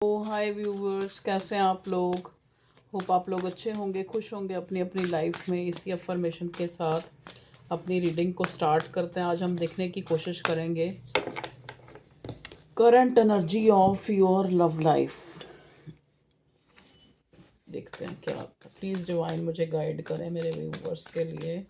हाय viewers, कैसे हैं आप लोग। होप आप लोग अच्छे होंगे, खुश होंगे अपनी अपनी लाइफ में। इसी अफर्मेशन के साथ अपनी रीडिंग को स्टार्ट करते हैं। आज हम देखने की कोशिश करेंगे current energy of your love life. देखते हैं क्या आता है। प्लीज़ डिवाइन मुझे गाइड करें मेरे व्यूवर्स के लिए।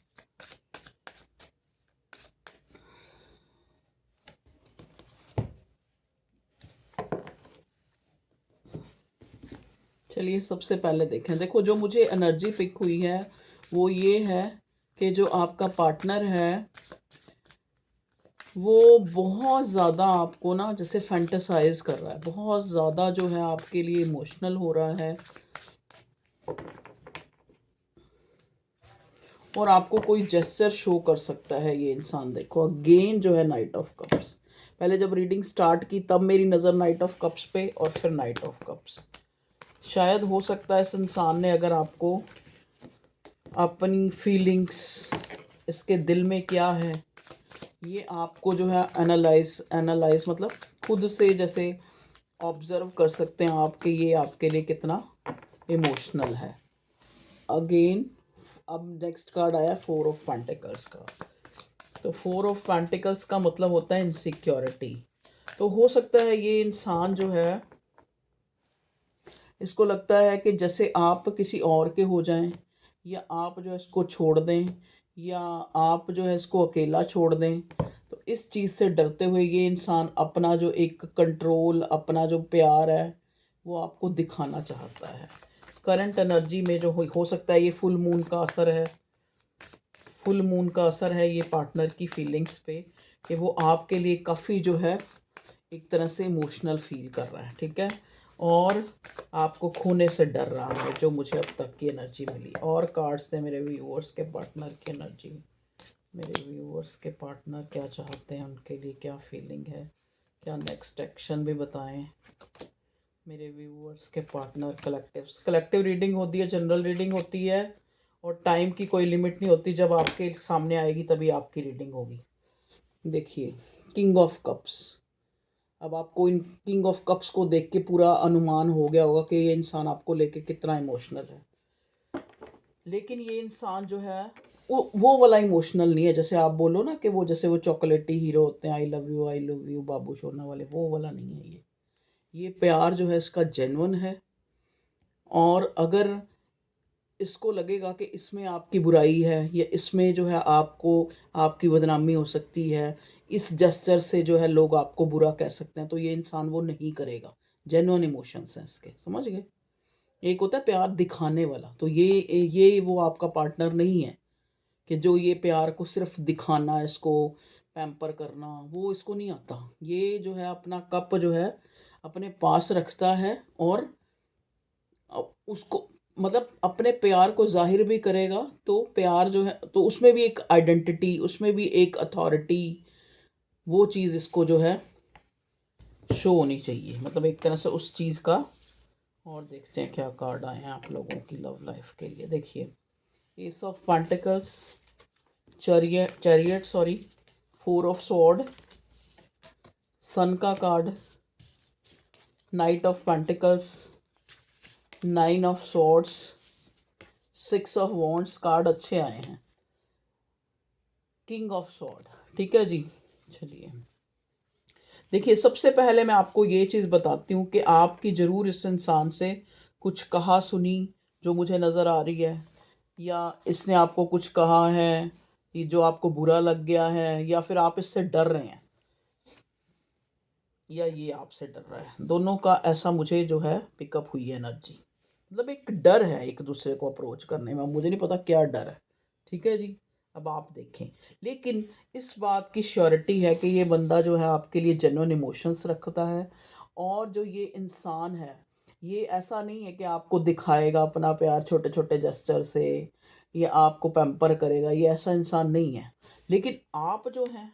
चलिए सबसे पहले देखें। देखो, जो मुझे एनर्जी पिक हुई है वो ये है कि जो आपका पार्टनर है वो बहुत ज़्यादा आपको ना जैसे फैंटेसाइज कर रहा है, बहुत ज़्यादा जो है आपके लिए इमोशनल हो रहा है और आपको कोई जेस्चर शो कर सकता है ये इंसान। देखो अगेन जो है नाइट ऑफ कप्स। पहले जब रीडिंग स्टार्ट की तब मेरी नज़र नाइट ऑफ कप्स पे और फिर नाइट ऑफ कप्स। शायद हो सकता है इस इंसान ने अगर आपको अपनी फीलिंग्स, इसके दिल में क्या है ये आपको जो है एनालाइज मतलब खुद से जैसे ऑब्जर्व कर सकते हैं आप कि ये आपके लिए कितना इमोशनल है। अगेन अब नेक्स्ट कार्ड आया 4 ऑफ पेंटिकल्स का। तो 4 ऑफ पेंटिकल्स का मतलब होता है इनसिक्योरिटी। तो हो सकता है ये इंसान जो है इसको लगता है कि जैसे आप किसी और के हो जाएं, या आप जो है इसको छोड़ दें, या आप जो है इसको अकेला छोड़ दें। तो इस चीज़ से डरते हुए ये इंसान अपना जो एक कंट्रोल, अपना जो प्यार है वो आपको दिखाना चाहता है। करंट एनर्जी में जो हो सकता है ये फुल मून का असर है। फुल मून का असर है ये पार्टनर की फीलिंग्स पे कि वो आपके लिए काफ़ी जो है एक तरह से इमोशनल फील कर रहा है, ठीक है। और आपको खोने से डर रहा है, जो मुझे अब तक की एनर्जी मिली। और कार्ड्स थे मेरे व्यूअर्स के पार्टनर की एनर्जी। मेरे व्यूअर्स के पार्टनर क्या चाहते हैं, उनके लिए क्या फीलिंग है, क्या नेक्स्ट एक्शन भी बताएं। मेरे व्यूअर्स के पार्टनर कलेक्टिव रीडिंग होती है, जनरल रीडिंग होती है और टाइम की कोई लिमिट नहीं होती। जब आपके सामने आएगी तभी आपकी रीडिंग होगी। देखिए किंग ऑफ कप्स। अब आपको इन किंग ऑफ कप्स को देख के पूरा अनुमान हो गया होगा कि ये इंसान आपको लेके कितना इमोशनल है। लेकिन ये इंसान जो है वो वाला इमोशनल नहीं है जैसे आप बोलो ना कि वो जैसे वो चॉकलेटी हीरो होते हैं, आई लव यू बाबू सोना वाले, वो वाला नहीं है ये प्यार जो है इसका जेन्युइन है। और अगर इसको लगेगा कि इसमें आपकी बुराई है या इसमें जो है आपको आपकी बदनामी हो सकती है, इस जेस्चर से जो है लोग आपको बुरा कह सकते हैं, तो ये इंसान वो नहीं करेगा। जेन्युइन इमोशंस हैं इसके, समझ गए। एक होता है प्यार दिखाने वाला, तो ये वो आपका पार्टनर नहीं है कि जो ये प्यार को सिर्फ दिखाना, इसको पैम्पर करना, वो इसको नहीं आता। ये जो है अपना कप जो है अपने पास रखता है और उसको मतलब अपने प्यार को जाहिर भी करेगा। तो प्यार जो है तो उसमें भी एक आइडेंटिटी, उसमें भी एक अथॉरिटी, वो चीज़ इसको जो है शो होनी चाहिए, मतलब एक तरह से उस चीज़ का। और देखते हैं क्या कार्ड आए हैं आप लोगों की लव लाइफ के लिए। देखिए ace of pentacles, chariot sorry, 4 of sword, sun का card, knight of pentacles, 9 of swords, 6 of wands. Card अच्छे आए हैं। किंग ऑफ स्वॉर्ड, ठीक है जी। चलिए देखिए, सबसे पहले मैं आपको ये चीज़ बताती हूँ कि आपकी ज़रूर इस इंसान से कुछ कहा सुनी जो मुझे नज़र आ रही है, या इसने आपको कुछ कहा है कि जो आपको बुरा लग गया है, या फिर आप इससे डर रहे हैं, या ये आपसे डर रहा है। दोनों का ऐसा मुझे जो है पिकअप हुई है एनर्जी। मतलब एक डर है एक दूसरे को अप्रोच करने में, मुझे नहीं पता क्या डर है, ठीक है जी। अब आप देखें, लेकिन इस बात की श्योरिटी है कि ये बंदा जो है आपके लिए जेन्युइन इमोशंस रखता है। और जो ये इंसान है ये ऐसा नहीं है कि आपको दिखाएगा अपना प्यार छोटे छोटे जेस्चर से, या आपको पैम्पर करेगा, ये ऐसा इंसान नहीं है। लेकिन आप जो हैं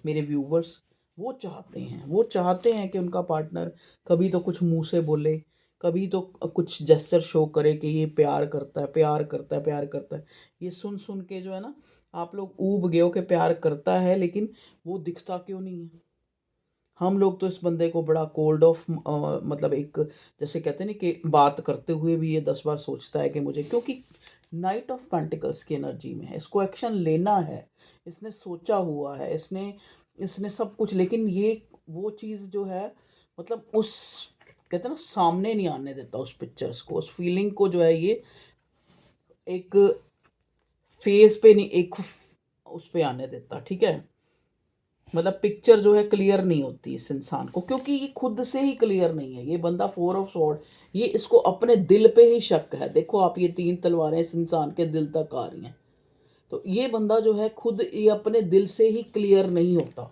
मेरे व्यूवर्स, वो चाहते हैं कि उनका पार्टनर कभी तो कुछ मुंह से बोले, कभी तो कुछ जेस्चर शो करे कि ये प्यार करता है, प्यार करता है, प्यार करता है। ये सुन सुन के जो है ना आप लोग ऊब गए हो कि प्यार करता है, लेकिन वो दिखता क्यों नहीं है। हम लोग तो इस बंदे को बड़ा कोल्ड ऑफ मतलब एक जैसे कहते हैं ना कि बात करते हुए भी ये 10 बार सोचता है कि मुझे, क्योंकि नाइट ऑफ पेंटिकल्स की एनर्जी में है, इसको एक्शन लेना है, इसने सोचा हुआ है, इसने इसने सब कुछ, लेकिन ये वो चीज़ जो है मतलब उस कहते हैं ना सामने नहीं आने देता उस पिक्चर्स को, उस फीलिंग को जो है ये एक फेस पे नहीं, एक उस पे आने देता, ठीक है। मतलब पिक्चर जो है क्लियर नहीं होती इस इंसान को, क्योंकि ये खुद से ही क्लियर नहीं है ये बंदा। 4 ऑफ स्वॉर्ड, ये इसको अपने दिल पे ही शक है। देखो आप, ये 3 तलवारें इस इंसान के दिल तक आ रही हैं, तो ये बंदा जो है खुद ये अपने दिल से ही क्लियर नहीं होता।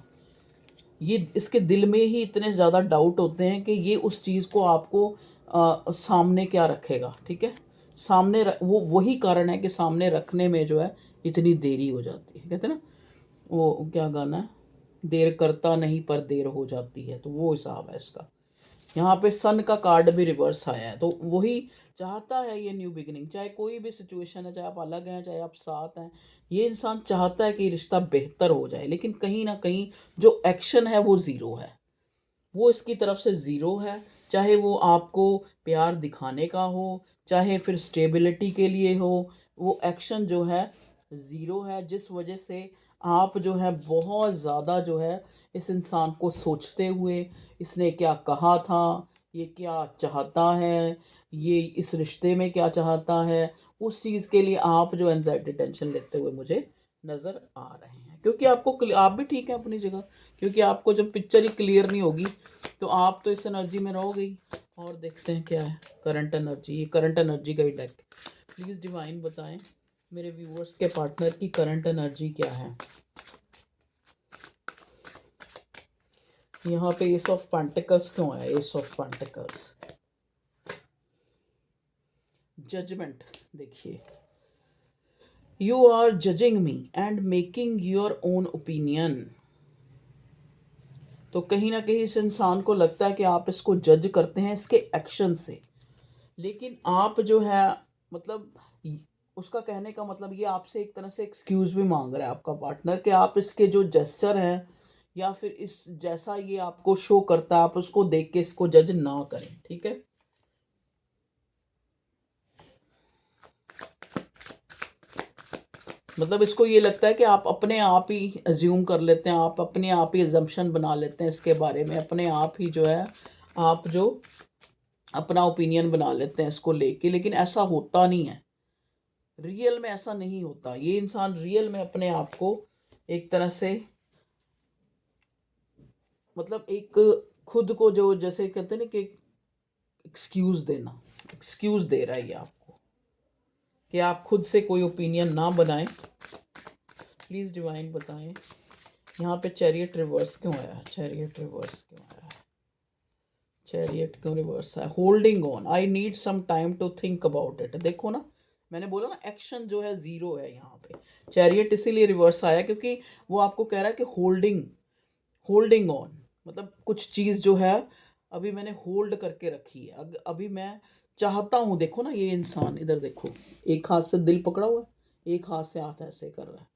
ये इसके दिल में ही इतने ज़्यादा डाउट होते हैं कि ये उस चीज़ को आपको सामने क्या रखेगा, ठीक है। वो वही कारण है कि सामने रखने में जो है इतनी देरी हो जाती है। कहते हैं ना, वो क्या गाना है, देर करता नहीं पर देर हो जाती है, तो वो हिसाब है इसका। यहाँ पे सन का कार्ड भी रिवर्स आया है, तो वही चाहता है ये न्यू बिगिनिंग। चाहे कोई भी सिचुएशन है, चाहे आप अलग हैं चाहे आप साथ हैं, ये इंसान चाहता है कि रिश्ता बेहतर हो जाए, लेकिन कहीं ना कहीं जो एक्शन है वो ज़ीरो है, वो इसकी तरफ से ज़ीरो है। चाहे वो आपको प्यार दिखाने का हो, चाहे फिर स्टेबिलिटी के लिए हो, वो एक्शन जो है ज़ीरो है, जिस वजह से आप जो है बहुत ज़्यादा जो है इस इंसान को सोचते हुए, इसने क्या कहा था, ये क्या चाहता है, ये इस रिश्ते में क्या चाहता है, उस चीज़ के लिए आप जो एनजाइटी टेंशन लेते हुए मुझे नज़र आ रहे हैं। क्योंकि आप भी ठीक है अपनी जगह, क्योंकि आपको जब पिक्चर ही क्लियर नहीं होगी तो आप तो इस एनर्जी में रहोगे ही। और देखते हैं क्या है करंट एनर्जी, ये करंट एनर्जी का ही डेक। प्लीज़ डिवाइन बताएं मेरे व्यूअर्स के पार्टनर की करंट एनर्जी क्या है। यहाँ पे एस ऑफ पेंटिकल्स क्यों है? Ace of pentacles, judgment. देखिए, you are judging me and making your own opinion. तो कहीं ना कहीं इस इंसान को लगता है कि आप इसको जज करते हैं इसके एक्शन से, लेकिन आप जो है मतलब उसका कहने का मतलब ये आपसे एक तरह से एक्सक्यूज़ भी मांग रहा है आपका पार्टनर, कि आप इसके जो जेस्चर हैं या फिर इस जैसा ये आपको शो करता है आप उसको देख के इसको जज ना करें, ठीक है। मतलब इसको ये लगता है कि आप अपने आप ही अज्यूम कर लेते हैं, आप अपने आप ही एजम्पशन बना लेते हैं इसके बारे में, अपने आप ही जो है आप जो अपना ओपिनियन बना लेते हैं इसको लेके, लेकिन ऐसा होता नहीं है। रियल में ऐसा नहीं होता। ये इंसान रियल में अपने आप को एक तरह से मतलब एक खुद को जो जैसे कहते हैं ना कि एक्सक्यूज़ देना, एक्सक्यूज़ दे रहा है ये आपको कि आप खुद से कोई ओपिनियन ना बनाएं। प्लीज़ डिवाइन बताएं यहाँ पे चैरियट रिवर्स क्यों आया है? चैरियट रिवर्स क्यों आया है? चैरियट क्यों रिवर्स है? Holding on, I need some time to think about it. देखो ना, मैंने बोला ना एक्शन जो है ज़ीरो है यहाँ पे। चैरियट इसीलिए रिवर्स आया क्योंकि वो आपको कह रहा है कि होल्डिंग होल्डिंग ऑन, मतलब कुछ चीज़ जो है अभी मैंने होल्ड करके रखी है, अभी मैं चाहता हूँ। देखो ना, ये इंसान इधर देखो, एक हाथ से दिल पकड़ा हुआ है, एक हाथ से हाथ ऐसे कर रहा है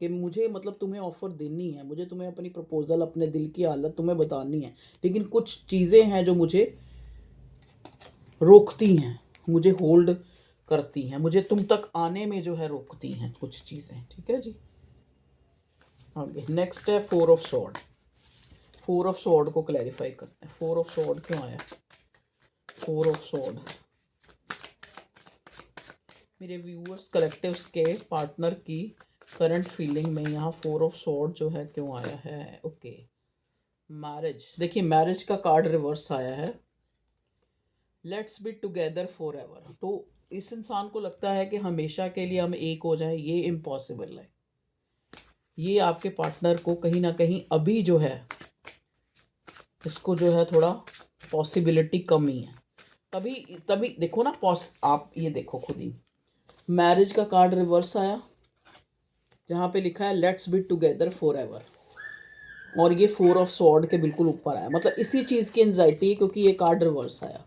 कि मुझे मतलब तुम्हें ऑफ़र देनी है, मुझे तुम्हें अपनी प्रपोज़ल, अपने दिल की हालत तुम्हें बतानी है, लेकिन कुछ चीज़ें हैं जो मुझे रोकती हैं, मुझे होल्ड करती हैं, मुझे तुम तक आने में जो है रोकती हैं कुछ चीज़ें, ठीक है जी। आगे नेक्स्ट है 4 ऑफ स्वॉर्ड। 4 ऑफ स्वॉर्ड को क्लैरिफाई करते हैं। 4 ऑफ स्वॉर्ड क्यों आया? 4 ऑफ स्वॉर्ड मेरे व्यूअर्स कलेक्टिव्स के पार्टनर की करंट फीलिंग में यहाँ 4 ऑफ स्वॉर्ड जो है क्यों आया है? Okay, marriage. देखिए, मैरिज का कार्ड रिवर्स आया है, let's be together for ever. तो इस इंसान को लगता है कि हमेशा के लिए हम एक हो जाए, ये इम्पॉसिबल है। ये आपके पार्टनर को कहीं ना कहीं अभी जो है इसको जो है थोड़ा पॉसिबिलिटी कम ही है। तभी तभी देखो ना, आप ये देखो खुद ही, मैरिज का कार्ड रिवर्स आया जहाँ पे लिखा है let's be together for ever, और ये 4 ऑफ स्वॉर्ड के बिल्कुल ऊपर आया। मतलब इसी चीज़ की एंजाइटी, क्योंकि ये कार्ड रिवर्स आया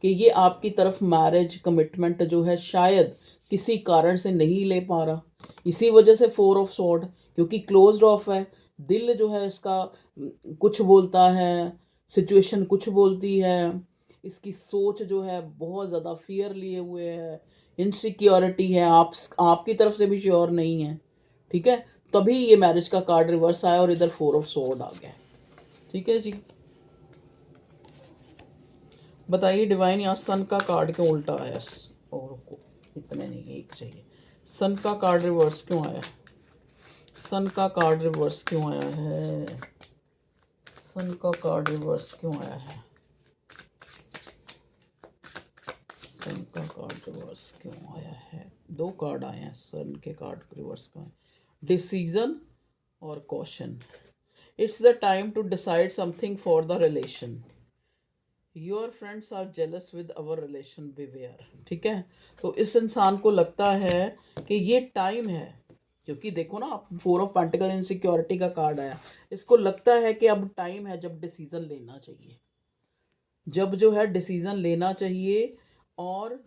कि ये आपकी तरफ मैरिज कमिटमेंट जो है शायद किसी कारण से नहीं ले पा रहा, इसी वजह से 4 ऑफ स्वॉर्ड, क्योंकि क्लोज्ड ऑफ है, दिल जो है इसका कुछ बोलता है, सिचुएशन कुछ बोलती है, इसकी सोच जो है बहुत ज़्यादा फ़ियर लिए हुए है, इनसिक्योरिटी है, आपकी तरफ से भी श्योर नहीं है, ठीक है? तभी ये मैरिज का कार्ड रिवर्स आया और इधर 4 ऑफ स्वॉर्ड आ गया। ठीक है जी, बताइए डिवाइन, यहाँ सन का कार्ड क्यों उल्टा आया? और को इतने नहीं, एक चाहिए। सन का कार्ड रिवर्स क्यों आया? सन का कार्ड रिवर्स क्यों आया है? सन का कार्ड रिवर्स क्यों आया है? सन का कार्ड रिवर्स क्यों आया है? 2 कार्ड आए हैं सन के कार्ड रिवर्स का, डिसीजन और caution. It's the time to decide something for the relation. Your friends are jealous with our relation, beware. ठीक है, तो इस इंसान को लगता है कि ये टाइम है, क्योंकि देखो ना, आप 4 ऑफ पेंटिकल इनसिक्योरिटी का कार्ड आया, इसको लगता है कि अब टाइम है जब डिसीजन लेना चाहिए, जब जो है डिसीजन लेना चाहिए, और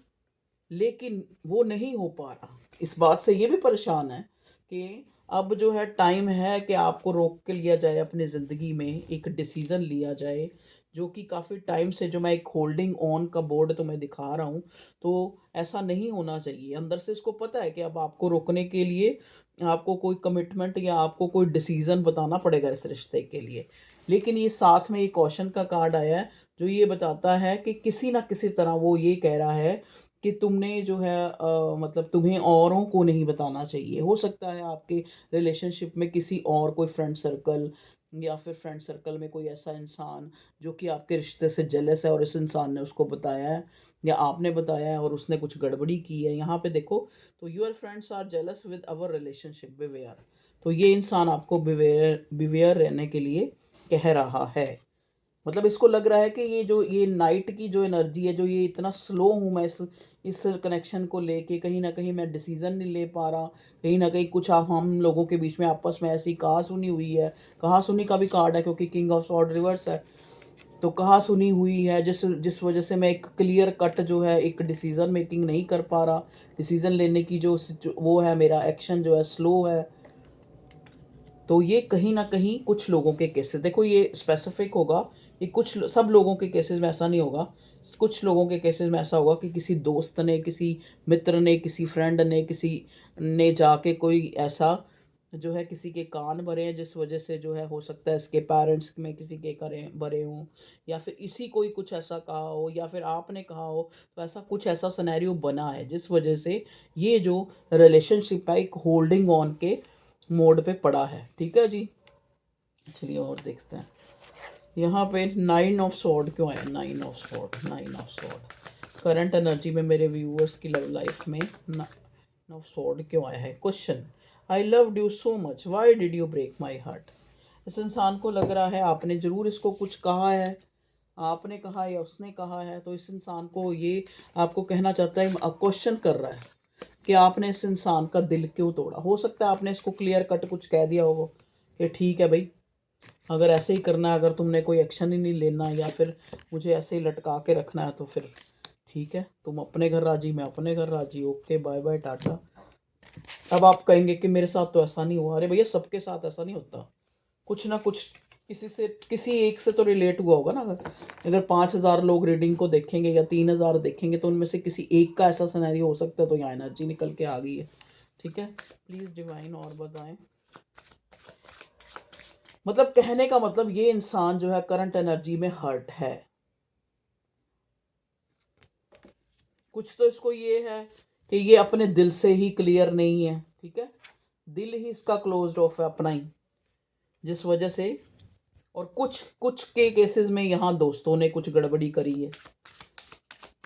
लेकिन वो नहीं हो पा रहा। इस बात से ये भी परेशान है कि अब जो है टाइम है कि आपको रोक के लिया जाए, अपनी ज़िंदगी में एक डिसीज़न लिया जाए, जो कि काफ़ी टाइम से, जो मैं एक होल्डिंग ऑन का बोर्ड तुम्हें दिखा रहा हूँ, तो ऐसा नहीं होना चाहिए। अंदर से इसको पता है कि अब आपको रोकने के लिए आपको कोई कमिटमेंट या आपको कोई डिसीज़न बताना पड़ेगा इस रिश्ते के लिए। लेकिन ये साथ में एक क्वेश्चन का कार्ड आया है, जो ये बताता है कि किसी ना किसी तरह वो ये कह रहा है कि तुमने जो है मतलब तुम्हें औरों को नहीं बताना चाहिए। हो सकता है आपके रिलेशनशिप में किसी और, कोई फ्रेंड सर्कल, या फिर फ्रेंड सर्कल में कोई ऐसा इंसान जो कि आपके रिश्ते से जेलस है, और इस इंसान ने उसको बताया है या आपने बताया है और उसने कुछ गड़बड़ी की है। यहाँ पे देखो, तो your friends are jealous with our relationship, beware. तो ये इंसान आपको बिवेयर बिवेयर रहने के लिए कह रहा है। मतलब इसको लग रहा है कि ये नाइट की जो एनर्जी है, जो ये इतना स्लो हूँ मैं इस कनेक्शन को लेके, कहीं ना कहीं मैं डिसीजन नहीं ले पा रहा, कहीं ना कहीं कुछ हम लोगों के बीच में आपस में ऐसी कहा सुनी हुई है। कहा सुनी का भी कार्ड है, क्योंकि किंग ऑफ सॉर्ड रिवर्स है, तो कहा सुनी हुई है, जिस जिस वजह से मैं एक क्लियर कट जो है एक डिसीजन मेकिंग नहीं कर पा रहा। डिसीजन लेने की जो वो है, मेरा एक्शन जो है स्लो है। तो ये कहीं ना कहीं कुछ लोगों के केसेस, देखो ये स्पेसिफिक होगा, ये कुछ सब लोगों के केसेस में ऐसा नहीं होगा। कुछ लोगों के केसेस में ऐसा होगा कि किसी दोस्त ने, किसी मित्र ने, किसी फ्रेंड ने, किसी ने जाके कोई ऐसा जो है किसी के कान भरे हैं, जिस वजह से जो है हो सकता है इसके पेरेंट्स में किसी के करें भरे हों, या फिर इसी कोई कुछ ऐसा कहा हो, या फिर आपने कहा हो। तो ऐसा कुछ ऐसा सिनेरियो बना है जिस वजह से ये जो रिलेशनशिप है एक होल्डिंग ऑन के मोड पे पड़ा है। ठीक है जी, चलिए और देखते हैं। यहाँ पे 9 ऑफ सॉर्ड क्यों आया? 9 of sword, 9 of sword current energy में मेरे व्यूअर्स की लव लाइफ में 9 ऑफ सॉर्ड क्यों आया है? Question, I loved you so much, why did you break my heart? इस इंसान को लग रहा है आपने ज़रूर इसको कुछ कहा है, आपने कहा या उसने कहा है। तो इस इंसान को ये आपको कहना चाहता है, क्वेश्चन कर रहा है कि आपने इस इंसान का दिल क्यों तोड़ा। हो सकता है आपने इसको क्लियर कट कुछ कह दिया हो कि ठीक है भाई, अगर ऐसे ही करना है, अगर तुमने कोई एक्शन ही नहीं लेना, या फिर मुझे ऐसे ही लटका के रखना है, तो फिर ठीक है, तुम अपने घर राजी, मैं अपने घर राजी, ओके बाय बाय टाटा। अब आप कहेंगे कि मेरे साथ तो ऐसा नहीं हुआ। अरे भैया, सबके साथ ऐसा नहीं होता। कुछ ना कुछ किसी से, किसी एक से तो रिलेट हुआ होगा ना। अगर 5,000 लोग रीडिंग को देखेंगे या 3,000 देखेंगे, तो उनमें से किसी एक का ऐसा सिनेरियो हो सकता है। तो यहाँ एनर्जी निकल के आ गई है। ठीक है, प्लीज़ डिवाइन और बताएं। मतलब कहने का मतलब, ये इंसान जो है करंट एनर्जी में हर्ट है। कुछ तो इसको ये है कि ये अपने दिल से ही क्लियर नहीं है। ठीक है, दिल ही इसका क्लोज्ड ऑफ है अपना ही, जिस वजह से। और कुछ कुछ के केसेस में यहाँ दोस्तों ने कुछ गड़बड़ी करी है,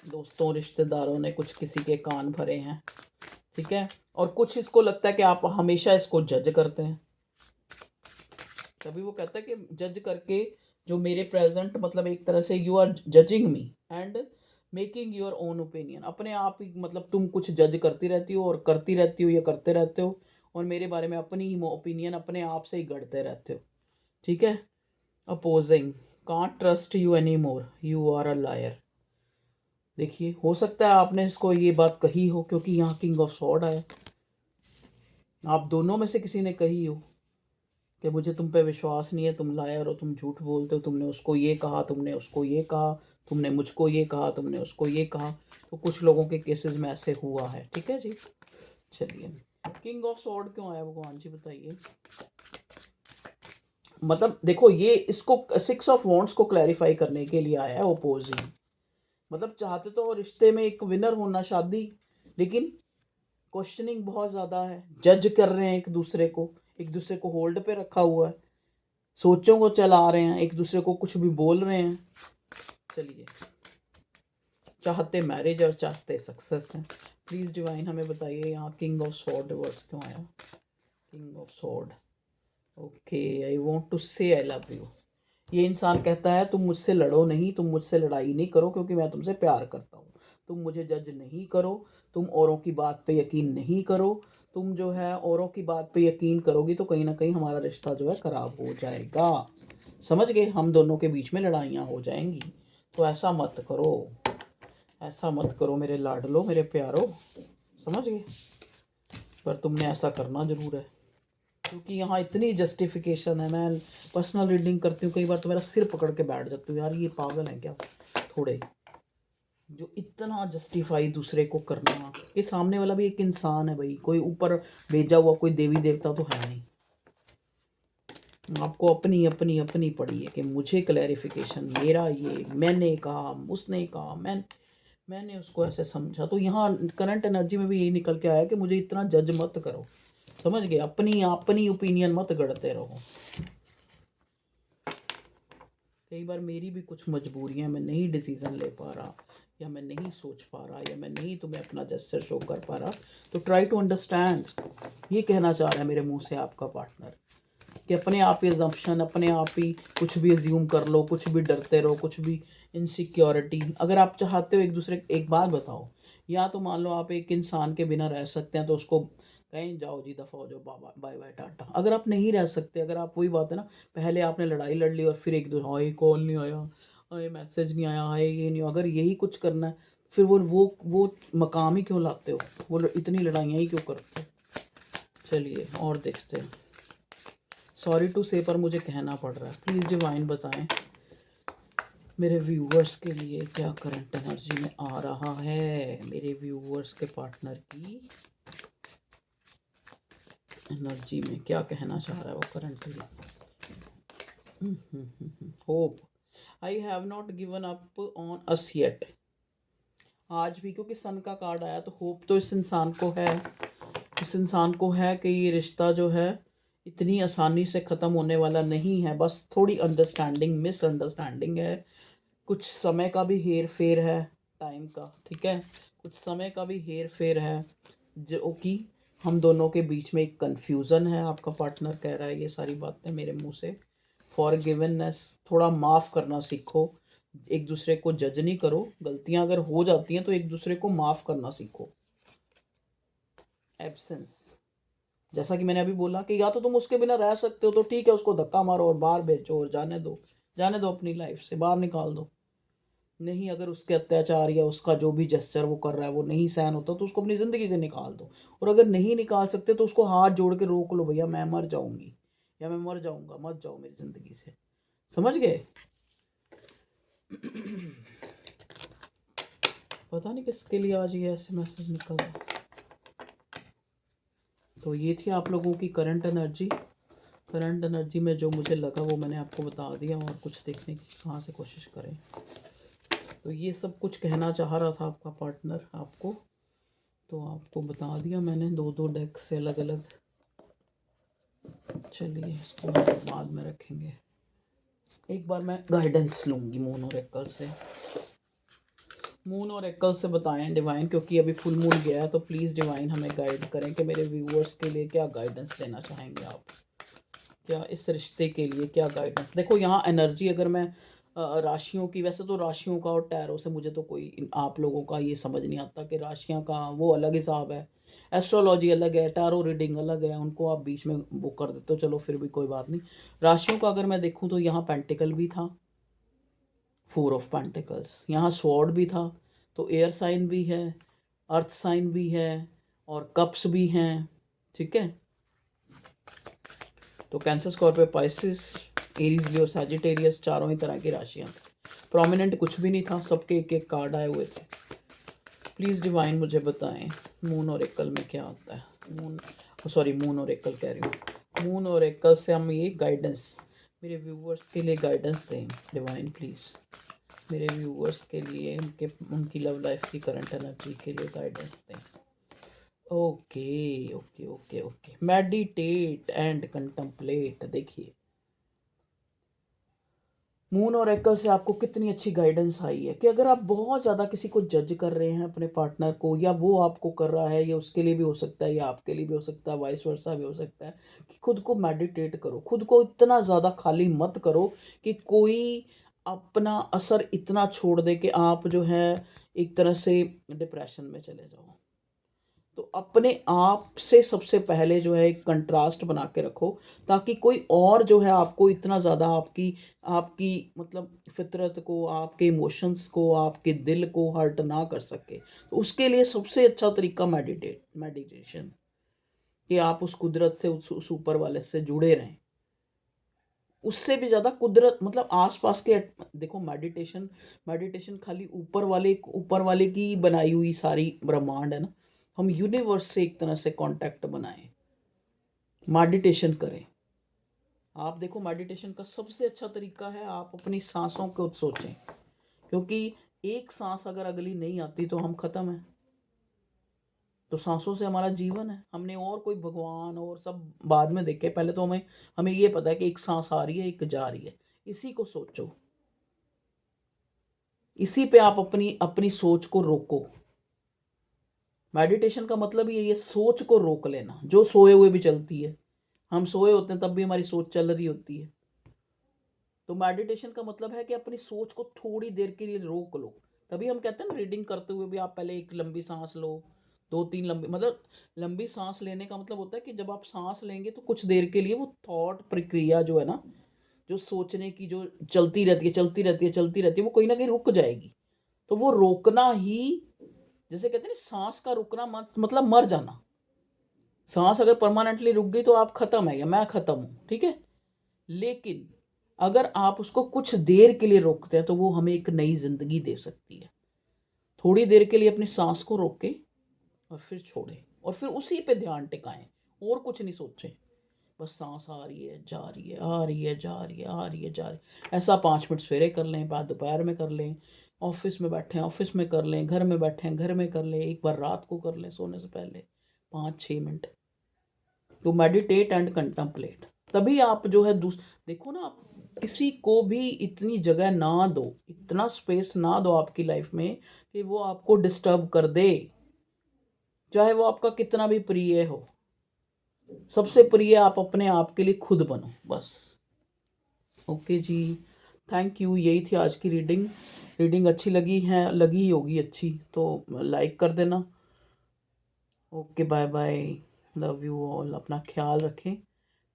दोस्तों रिश्तेदारों ने कुछ किसी के कान भरे हैं। ठीक है, और कुछ इसको लगता है कि आप हमेशा इसको जज करते हैं। तभी वो कहता है कि जज करके, जो मेरे प्रेजेंट, मतलब एक तरह से you are judging me and making your own opinion. अपने आप ही, मतलब तुम कुछ जज करती रहती हो और करती रहती हो या करते रहते हो, और मेरे बारे में अपनी ही ओपिनियन अपने आप से ही गढ़ते रहते हो। ठीक है, opposing, can't trust you any more, you are a liar. देखिए, हो सकता है आपने इसको ये बात कही हो, क्योंकि यहाँ किंग ऑफ सॉर्ड आया, आप दोनों में से किसी ने कही हो। कि मुझे तुम पे विश्वास नहीं है, तुम लायर हो, तुम झूठ बोलते हो, तुमने उसको ये कहा, तुमने उसको ये कहा, तुमने मुझको ये कहा, तुमने उसको ये कहा। तो कुछ लोगों के केसेस में ऐसे हुआ है, ठीक है जी। चलिए, किंग ऑफ सॉर्ड क्यों आया भगवान जी बताइए। मतलब देखो, ये इसको 6 ऑफ वॉन्ड्स को क्लैरिफाई करने के लिए आया है ओपोजिंग। मतलब चाहते तो रिश्ते में एक विनर होना शादी, लेकिन क्वेश्चनिंग बहुत ज़्यादा है, जज कर रहे हैं एक दूसरे को होल्ड पे रखा हुआ है, सोचों को चला रहे हैं, एक दूसरे को कुछ भी बोल रहे हैं। चलिए, चाहते मैरिज और चाहते सक्सेस हैं। प्लीज़ डिवाइन हमें बताइए यहाँ किंग ऑफ सॉर्ड रिवर्स क्यों आया। King of sword, okay, I want to say I love you. ये इंसान कहता है तुम मुझसे लड़ो नहीं, तुम मुझसे लड़ाई नहीं करो, क्योंकि मैं तुमसे प्यार करता हूँ। तुम मुझे जज नहीं करो, तुम औरों की बात पे यकीन नहीं करो। तुम जो है औरों की बात पे यकीन करोगी तो कहीं ना कहीं हमारा रिश्ता जो है ख़राब हो जाएगा। समझ गए, हम दोनों के बीच में लड़ाइयाँ हो जाएंगी। तो ऐसा मत करो, ऐसा मत करो मेरे लाडलो, मेरे प्यारो, समझ गए। पर तुमने ऐसा करना ज़रूर है, क्योंकि यहाँ इतनी जस्टिफिकेशन है। मैं पर्सनल रीडिंग करती हूँ, कई बार तो मेरा सिर पकड़ के बैठ जाती हूँ, यार ये पागल है क्या थोड़े, जो इतना जस्टिफाई दूसरे को करना। कि सामने वाला भी एक इंसान है भाई, कोई ऊपर भेजा हुआ कोई देवी देवता तो है नहीं। आपको अपनी अपनी अपनी पड़ी है कि मुझे क्लैरिफिकेशन, मेरा ये, मैंने कहा, उसने कहा, मैंने उसको ऐसे समझा। तो यहाँ करंट एनर्जी में भी यही निकल के आया कि मुझे इतना जज मत करो, समझ गए, अपनी अपनी ओपिनियन मत गढ़ते रहो। कई बार मेरी भी कुछ मजबूरियां, मैं नहीं डिसीज़न ले पा रहा, या मैं नहीं सोच पा रहा, या मैं नहीं तुम्हें अपना जेस्चर शो कर पा रहा, तो ट्राई टू अंडरस्टैंड। ये कहना चाह रहा है मेरे मुंह से आपका पार्टनर, कि अपने आप ही एजम्पशन, अपने आप ही कुछ भी एज्यूम कर लो, कुछ भी डरते रहो, कुछ भी इनसिक्योरिटी। अगर आप चाहते हो एक दूसरे, एक बात बताओ, या तो मान लो आप एक इंसान के बिना रह सकते हैं तो उसको कहीं जाओ जी, दफ़ा हो जाओ, बाबा बाय बाय टाटा। अगर आप नहीं रह सकते, अगर आप, वही बात है ना, पहले आपने लड़ाई लड़ ली और फिर एक दो, हाय कॉल नहीं आया, हाय मैसेज नहीं आया, हाय ये नहीं, अगर यही कुछ करना है, फिर वो मकाम ही क्यों लाते हो, वो इतनी लड़ाइयाँ ही क्यों करते हो। चलिए और देखते हैं। सॉरी टू से, पर मुझे कहना पड़ रहा है। प्लीज़ डिवाइन बताएं मेरे व्यूवर्स के लिए क्या करंट एनर्जी में आ रहा है, मेरे व्यूवर्स के पार्टनर की एनर्जी में क्या कहना चाह रहा है वो currently. Hope, I have not given up on us yet. आज भी क्योंकि सन का कार्ड आया, तो होप तो इस इंसान को है, इस इंसान को है कि ये रिश्ता जो है इतनी आसानी से ख़त्म होने वाला नहीं है। बस थोड़ी अंडरस्टैंडिंग, मिसअंडरस्टैंडिंग है, कुछ समय का भी हेर फेर है, टाइम का, ठीक है, कुछ समय का भी हेर फेर है, जो कि हम दोनों के बीच में एक कन्फ्यूज़न है। आपका पार्टनर कह रहा है ये सारी बातें मेरे मुंह से। फॉरगिवनेस, थोड़ा माफ़ करना सीखो, एक दूसरे को जज नहीं करो। गलतियां अगर हो जाती हैं तो एक दूसरे को माफ़ करना सीखो। एब्सेंस, जैसा कि मैंने अभी बोला कि या तो तुम उसके बिना रह सकते हो तो ठीक है, उसको धक्का मारो और बाहर भेजो और जाने दो, जाने दो, अपनी लाइफ से बाहर निकाल दो। नहीं, अगर उसके अत्याचार या उसका जो भी जेस्चर वो कर रहा है वो नहीं सहन होता तो उसको अपनी ज़िंदगी से निकाल दो। और अगर नहीं निकाल सकते तो उसको हाथ जोड़ के रोक लो, भैया मैं मर जाऊंगी या मैं मर जाऊंगा, मत जाओ मेरी ज़िंदगी से, समझ गए। पता नहीं किसके लिए आज ये ऐसे मैसेज निकल रहा। तो ये थी आप लोगों की करंट एनर्जी। करंट एनर्जी में जो मुझे लगा वो मैंने आपको बता दिया, और कुछ देखने की कहाँ से कोशिश करें। तो ये सब कुछ कहना चाह रहा था आपका पार्टनर आपको, तो आपको बता दिया मैंने, दो दो डेक से अलग अलग। चलिए इसको बाद में रखेंगे, एक बार मैं गाइडेंस लूँगी मून और एक्ल से। मून और एक्ल से बताएं डिवाइन, क्योंकि अभी फुल मून गया है, तो प्लीज़ डिवाइन हमें गाइड करें कि मेरे व्यूअर्स के लिए क्या गाइडेंस देना चाहेंगे आप, क्या इस रिश्ते के लिए क्या गाइडेंस। देखो यहाँ एनर्जी, अगर मैं राशियों की, वैसे तो राशियों का और टैरो से मुझे तो कोई, आप लोगों का ये समझ नहीं आता कि राशियाँ का वो अलग हिसाब है, एस्ट्रोलॉजी अलग है, टैरो रीडिंग अलग है, उनको आप बीच में वो कर देते हो, चलो फिर भी कोई बात नहीं। राशियों का अगर मैं देखूँ तो यहाँ पेंटिकल भी था, 4 ऑफ पेंटिकल्स, यहाँ स्वॉर्ड भी था, तो एयर साइन भी है, अर्थ साइन भी है, और कप्स भी हैं, ठीक है। तो कैंसर, स्कॉर्पियो, पाइसिस, एरीज, लियो, सैजिटेरियस, चारों ही तरह की राशियाँ। प्रोमिनेंट कुछ भी नहीं था, सबके एक एक कार्ड आए हुए थे। प्लीज़ डिवाइन मुझे बताएं मून और एकल में क्या होता है। मून और एकल कह रही हूँ, मून और एकल से हम ये गाइडेंस मेरे व्यूवर्स के लिए गाइडेंस दें डिवाइन प्लीज़। मेरे व्यूवर्स के लिए उनकी लव लाइफ की करंट एनर्जी के लिए गाइडेंस दें। Okay okay okay okay. Meditate and contemplate. देखिए मून और एकल से आपको कितनी अच्छी गाइडेंस आई है कि अगर आप बहुत ज़्यादा किसी को जज कर रहे हैं अपने पार्टनर को, या वो आपको कर रहा है, ये उसके लिए भी हो सकता है या आपके लिए भी हो सकता है, वाइस वर्सा भी हो सकता है, कि खुद को मेडिटेट करो, खुद को इतना ज़्यादा खाली मत करो कि कोई अपना असर इतना छोड़ दे कि आप जो है एक तरह से डिप्रेशन में चले जाओ। तो अपने आप से सबसे पहले जो है एक कंट्रास्ट बना के रखो, ताकि कोई और जो है आपको इतना ज़्यादा आपकी आपकी मतलब फितरत को, आपके इमोशंस को, आपके दिल को हर्ट ना कर सके। तो उसके लिए सबसे अच्छा तरीका मेडिटेशन, कि आप उस कुदरत से, उस ऊपर वाले से जुड़े रहें। उससे भी ज़्यादा कुदरत मतलब आसपास के देखो, मेडिटेशन मेडिटेशन खाली ऊपर वाले की बनाई हुई सारी ब्रह्मांड है ना। हम यूनिवर्स से एक तरह से कांटेक्ट बनाएं, मेडिटेशन करें। आप देखो मेडिटेशन का सबसे अच्छा तरीका है आप अपनी सांसों को सोचें, क्योंकि एक सांस अगर अगली नहीं आती तो हम खत्म हैं। तो सांसों से हमारा जीवन है। हमने और कोई भगवान और सब बाद में देखे, पहले तो हमें हमें ये पता है कि एक सांस आ रही है, एक जा रही है। इसी को सोचो, इसी पे आप अपनी अपनी सोच को रोको। मेडिटेशन का मतलब ये सोच को रोक लेना, जो सोए हुए भी चलती है। हम सोए होते हैं तब भी हमारी सोच चल रही होती है। तो मेडिटेशन का मतलब है कि अपनी सोच को थोड़ी देर के लिए रोक लो। तभी हम कहते हैं ना, रीडिंग करते हुए भी आप पहले एक लंबी सांस लो, दो तीन लंबी, मतलब लंबी सांस लेने का मतलब होता है कि जब आप सांस लेंगे तो कुछ देर के लिए वो थॉट प्रक्रिया जो है ना, जो सोचने की जो चलती रहती है चलती रहती है चलती रहती है, वो कहीं ना कहीं रुक जाएगी। तो वो रोकना ही, जैसे कहते हैं ना, सांस का रुकना मतलब मर जाना। सांस अगर परमानेंटली रुक गई तो आप खत्म है, या मैं खत्म हूँ, ठीक है। लेकिन अगर आप उसको कुछ देर के लिए रोकते हैं तो वो हमें एक नई जिंदगी दे सकती है। थोड़ी देर के लिए अपनी सांस को रोकें और फिर छोड़ें, और फिर उसी पे ध्यान टिकाएं, और कुछ नहीं सोचें। बस सांस आ रही है, जा रही है, आ रही है, जा रही है, आ रही है, जा रही है। ऐसा 5 मिनट सवेरे कर लें, बाद दोपहर में कर लें, ऑफिस में बैठे हैं ऑफिस में कर लें, घर में बैठे हैं घर में कर लें, एक बार रात को कर लें सोने से पहले 5-6 मिनट। तो मेडिटेट एंड कंtemplate। तभी आप जो है देखो ना, आप किसी को भी इतनी जगह ना दो, इतना स्पेस ना दो आपकी लाइफ में कि वो आपको डिस्टर्ब कर दे, चाहे वो आपका कितना भी प्रिय हो। सबसे प्रिय आप अपने आप के लिए खुद बनो बस। ओके जी, थैंक यू। यही थी आज की रीडिंग। रीडिंग अच्छी लगी है, लगी ही होगी अच्छी, तो लाइक कर देना। Okay, bye bye, love you all. अपना ख्याल रखें,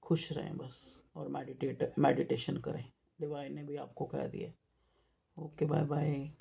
खुश रहें बस, और मेडिटेशन करें। डिवाइन ने भी आपको कह दिया। Okay, bye bye.